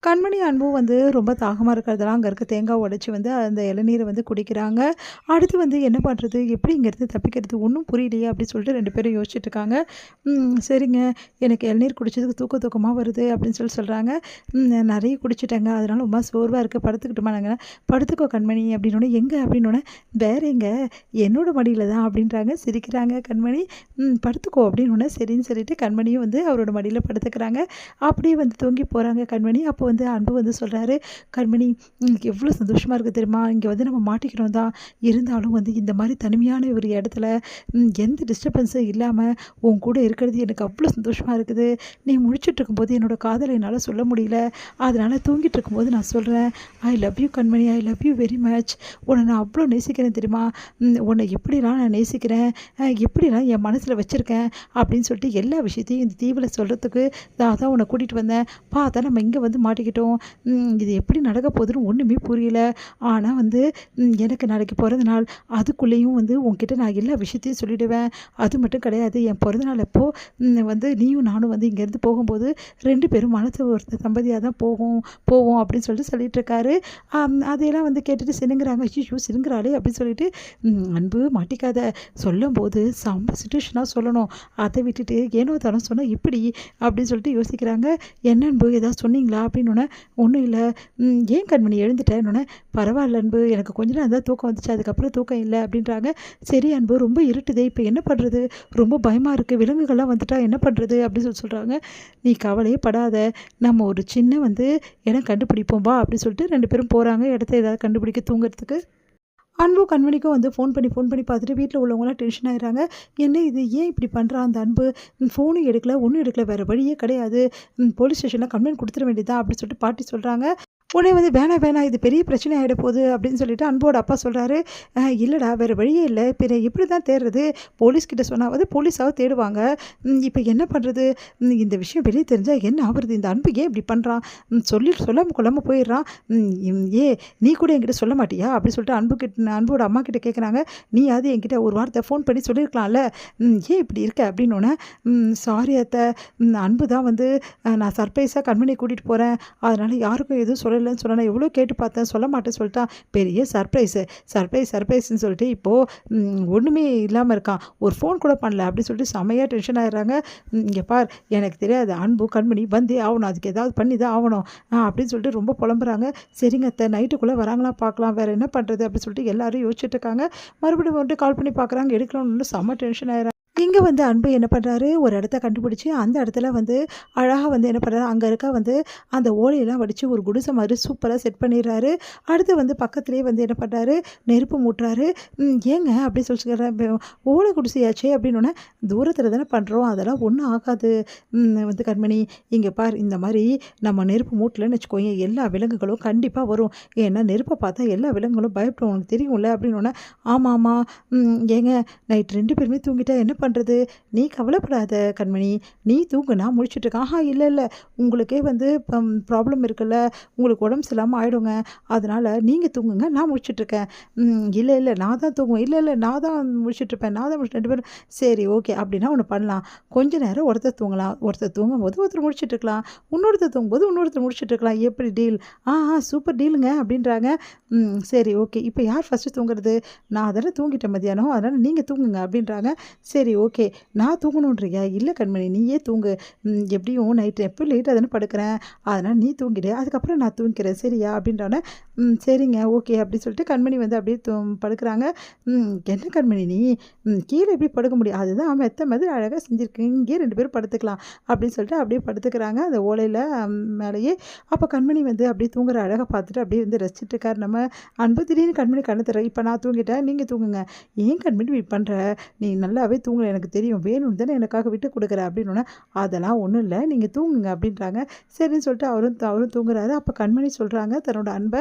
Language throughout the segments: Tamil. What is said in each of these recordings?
கண்மணி அன்பும் ரொம்ப தாகமா இருக்கிறதெல்லாம் அங்க இருக்க தேங்காய் உடைச்சு அந்த இளநீர குடிக்கிறாங்க. அடுத்து என்ன பண்றது? எப்படி இங்கேருந்து தப்பிக்கிறது? ஒண்ணும் புரியலையே! அப்படின்னு சொல்லிட்டு 2 பேரும் யோசிச்சுட்டு இருக்காங்க. சரிங்க. எனக்கு இளநீர் குடிச்சதுக்கு தூக்கமா வருது அப்படின்னு சொல்றாங்க. நெறைய குடிச்சுட்டேங்க. அதனால ரொம்ப சோர்வா இருக்கு. படுத்துக்கட்டுமான்னாங்க. படுத்துக்கோ கண்மணி அப்படின்னோனே, எங்க? அப்படின்னோனே, வேற எங்க? என்னோட மடியில தான் அப்படின்றாங்க. சிரிக்கிறாங்க கண்மணி. படுத்துக்கோ அப்படின்னோனே, சரின்னு சொல்லிட்டு கண்மணியும் அவரோட மடியில படுத்துக்கிறாங்க. அப்படியே தூங்கி போறாங்க கண்மணி. அப்போ அன்பு சொல்றாரு, "கண்மணி, எனக்கு எவ்வளோ சந்தோஷமா இருக்கு தெரியுமா? இங்க நம்ம மாட்டிக்கிறோம் தான். இருந்தாலும் இந்த மாரி தனிமையான ஒரு இடத்துல எந்த டிஸ்டர்பன்ஸும் இல்லாம உன் கூட இருக்கிறது எனக்கு அவ்வளோ சந்தோஷமா இருக்குது. நீ முழிச்சுட்டு இருக்கும்போது என்னோட காதல என்னால சொல்ல முடியல. அதனால தூங்கிட்டு இருக்கும்போது நான் சொல்றேன், I love you Kanmani. I love you very much. உன்னை நான் அவ்வளோ நேசிக்கிறேன் தெரியுமா? உன்னை எப்படிலாம் நான் நேசிக்கிறேன், எப்படிலாம் என் மனசுல வச்சிருக்கேன் அப்படின்னு சொல்லிட்டு எல்லா விஷயத்தையும் இந்த தீவுல சொல்றதுக்கு தான் உன்னை கூட்டிட்டு வந்தேன். பார்த்தா நம்ம இங்க மாட்டிக்கிட்டோம். இது எப்படி நடக்க போகுதுன்னு ஒன்றுமே புரியல. ஆனால் எனக்கு நாளைக்கு பிறந்த நாள். அதுக்குள்ளேயும் உன்கிட்ட நான் எல்லா விஷயத்தையும் சொல்லிடுவேன். அது மட்டும் கிடையாது, என் பிறந்த நாள் அப்போ நீயும் நானும் இங்கேருந்து போகும்போது 2 பேரும் மனசு ஒருத்த தம்பதியாக தான் போவோம் அப்படின்னு சொல்லிட்டு இருக்காரு. அதையெல்லாம் கேட்டுட்டு சினுங்குறாங்க. ஐயோ சினுங்குறாளே அப்படின்னு சொல்லிட்டு, அன்பு மாட்டிக்காத, சொல்லும்போது செம்ம சுச்சுவேஷனாக சொல்லணும். அதை விட்டுட்டு ஏனோ தானோ சொன்னால் இப்படி அப்படின்னு சொல்லிட்டு யோசிக்கிறாங்க. என்ன அன்பு ஏதாவது சொன்னீங்களா அப்படின்னோடனே, ஒன்றும் இல்லை. ஏன் கண்மணி எழுந்துட்டேன்னொன்னே, பரவாயில்ல அன்பு, எனக்கு கொஞ்ச நேரம் தான் தூக்கம் வந்துச்சு, அதுக்கப்புறம் தூக்கம் இல்லை அப்படின்றாங்க. சரி அன்பு, ரொம்ப இருட்டுதே, இப்போ என்ன பண்ணுறது? ரொம்ப பயமாக இருக்குது, விலங்குகள்லாம் வந்துட்டா என்ன பண்ணுறது அப்படின்னு சொல்கிறாங்க. நீ கவலையே படாத, நம்ம ஒரு சின்ன இடம் கண்டுபிடிப்போம் வா அப்படின்னு சொல்லிட்டு 2 பேரும் போகிறாங்க இடத்த ஏதாவது கண்டுபிடிக்க தூங்குறதுக்கு. அன்பு கண்மணிக்கும் ஃபோன் பண்ணி பார்த்துட்டு வீட்டில் உள்ளவங்களாம் டென்ஷன் ஆயிடுறாங்க. என்ன இது? ஏன் இப்படி பண்ணுறான் அந்த அன்பு? ஃபோனும் எடுக்கல, ஒன்றும் எடுக்கல, வேறு வழியே கிடையாது. போலீஸ் ஸ்டேஷனில் கம்ப்ளைண்ட் கொடுத்துட வேண்டியதா அப்படின்னு சொல்லிட்டு பாட்டி சொல்கிறாங்க. உடனே வேணாம் இது பெரிய பிரச்சனை ஆகிட போகுது அப்படின்னு சொல்லிட்டு அன்போட அப்பா சொல்கிறாரு. இல்லைடா, வேறு வழியே இல்லை, பிற எப்படி தான் தேடுறது? போலீஸ்கிட்ட சொன்னாவது போலீஸாவது தேடுவாங்க. இப்போ என்ன பண்ணுறது? இந்த விஷயம் வெளியே தெரிஞ்சால் என்ன ஆகுறது? இந்த அன்பு ஏன் இப்படி பண்ணுறான்? சொல்லாமல் கொள்ளாமல் போயிடுறான். ஏ, நீ கூட என்கிட்ட சொல்ல மாட்டியா அப்படின்னு சொல்லிட்டு அன்போட அம்மா கிட்ட கேட்குறாங்க. நீயாவது என்கிட்ட ஒரு வார்த்தை ஃபோன் பண்ணி சொல்லியிருக்கலாம்ல, ஏன் இப்படி இருக்க அப்படின்னோடனே, சாரி அத்தை, அன்பு தான் நான் சர்ப்ரைஸாக கண்மணி கூட்டிகிட்டு போகிறேன், அதனால் யாருக்கும் எதுவும் சொல்லலைன்னு சொன்னால் எவ்வளோ கேட்டு பார்த்தேன், சொல்ல மாட்டேன்னு சொல்லிட்டான். பெரிய சர்ப்ரைஸ்ன்னு சொல்லிட்டு இப்போது ஒன்றுமே இல்லாமல் இருக்கான், ஒரு ஃபோன் கூட பண்ணல அப்படின்னு சொல்லிட்டு செமையாக டென்ஷன் ஆகிடுறாங்க. இங்கே பார், எனக்கு தெரியாது, அன்பு கண்மணி வந்தே ஆகணும், அதுக்கு ஏதாவது பண்ணி தான் ஆகணும் அப்படின்னு சொல்லிட்டு ரொம்ப புலம்புறாங்க. சரிங்க அத்தை, நைட்டுக்குள்ளே வராங்களா பார்க்கலாம், வேறு என்ன பண்ணுறது அப்படின்னு சொல்லிட்டு எல்லாரும் யோசிச்சுட்டு இருக்காங்க. மறுபடியும் கால் பண்ணி பார்க்குறாங்க, எடுக்கலாம்னு செம்ம டென்ஷன் ஆகிடுறாங்க. இங்கே அன்பு என்ன பண்ணுறாரு, ஒரு இடத்த கண்டுபிடிச்சி அந்த இடத்துல அழகாக என்ன பண்ணுறாரு, அங்கே இருக்க அந்த ஓலையெல்லாம் வடித்து ஒரு குடிசை மாதிரி சூப்பராக செட் பண்ணிடுறாரு. அடுத்து பக்கத்துலேயே என்ன பண்ணுறாரு, நெருப்பு மூட்டுறாரு. ஏங்க அப்படி சொல்லிக்கிறேன், ஓலை குடிசையாச்சே அப்படின்னோடனே, தூரத்தில் தானே பண்ணுறோம், அதெல்லாம் ஒன்றும் ஆகாது கண்மணி, இங்கே பார், இந்த மாதிரி நம்ம நெருப்பு மூட்டலன்னு வச்சுக்கோங்க, எல்லா விலங்குகளும் கண்டிப்பாக வரும். ஏன்னா நெருப்பை பார்த்தா எல்லா விலங்குகளும் பயப்படும், உனக்கு தெரியும்ல அப்படின்னோடனே, ஆமாம் ஏங்க நைட் 2 பேருமே தூங்கிட்டா என்ன பண்ணுறது? நீ கவலைப்படாத கண்மணி, நீ தூங்கு, நான் முழிச்சிட்டு இருக்கேன். இல்லை, உங்களுக்கே ப்ராப்ளம் இருக்குல்ல, உங்களுக்கு உடம்பு சரியில்லாமல் ஆகிடுங்க, அதனால் நீங்கள் தூங்குங்க, நான் முழிச்சிட்ருக்கேன். இல்லை நான் தான் தூங்குவேன், இல்லை நான் தான் முழிச்சிட்ருப்பேன், நான் தான் 2 பேரும். சரி ஓகே, அப்படின்னா ஒன்று பண்ணலாம், கொஞ்ச நேரம் ஒருத்தர் தூங்கலாம், ஒருத்தர் தூங்கும்போது ஒருத்தர் முடிச்சிட்ருக்கலாம், இன்னொருத்தர் தூங்கும்போது இன்னொருத்தர் முடிச்சிட்ருக்கலாம், எப்படி டீல்? சூப்பர் டீலுங்க அப்படின்றாங்க. சரி ஓகே, இப்போ யார் ஃபஸ்ட்டு தூங்குறது? நான் அதெல்லாம் தூங்கிட்டேன் மதியானம், அதனால் நீங்கள் தூங்குங்க அப்படின்றாங்க. சரி ஓகே, நான் தூங்கணுன்றியா? இல்லை கண்மணி, நீயே தூங்கு, எப்படியும் நைட்டு எப்போ லேட்டாக தானே படுக்கிறேன், அதனால் நீ தூங்கிடு, அதுக்கப்புறம் நான் தூங்கிக்கிறேன் சரியா அப்படின்றோன்னே, சரிங்க ஓகே அப்படின்னு சொல்லிட்டு கண்மணி அப்படியே படுக்கிறாங்க. என்ன கண்மணி நீ கீழே எப்படி படுக்க முடியும்? அதுதான் மெத்த மாதிரி அழகாக செஞ்சுருக்கேன், இங்கேயே 2 பேரும் படுத்துக்கலாம் அப்படின்னு சொல்லிட்டு அப்படியே படுத்துக்கிறாங்க அந்த ஓலையில் மேலேயே. அப்போ கண்மணி அப்படியே தூங்குற அழகாக பார்த்துட்டு அப்படியே ரசிச்சுட்டு இருக்கார் நம்ம அன்பு. திடீர்னு கண்மணி கண்ணு தர, இப்போ நான் தூங்கிட்டேன், நீங்கள் தூங்குங்க. ஏன் கண்மணி இப்படி பண்ணுற? நீ நல்லாவே தூங்கலை, எனக்கு தெரியும், வேணும்னு தானே எனக்காக விட்டு கொடுக்குற அப்படின்னோடனே, அதெல்லாம் ஒன்றும் இல்லை, நீங்கள் தூங்குங்க அப்படின்றாங்க. சரின்னு சொல்லிட்டு அவரும் தூங்குறாரு. அப்போ கண்மணி சொல்கிறாங்க தன்னோட அன்பை,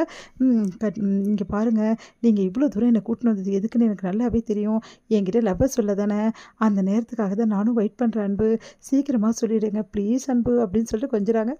இங்கே பாருங்கள், நீங்கள் இவ்வளோ தூரம் என்னை கூட்டின்னு வந்தது எதுக்குன்னு எனக்கு நல்லாவே தெரியும், என்கிட்ட லவ்வர் சொல்ல தானே, அந்த நேரத்துக்காக தான் நானும் வெயிட் பண்ணுறேன் அன்பு, சீக்கிரமாக சொல்லிவிடுங்க ப்ளீஸ் அன்பு அப்படின்னு சொல்லிட்டு கொஞ்சுறாங்க.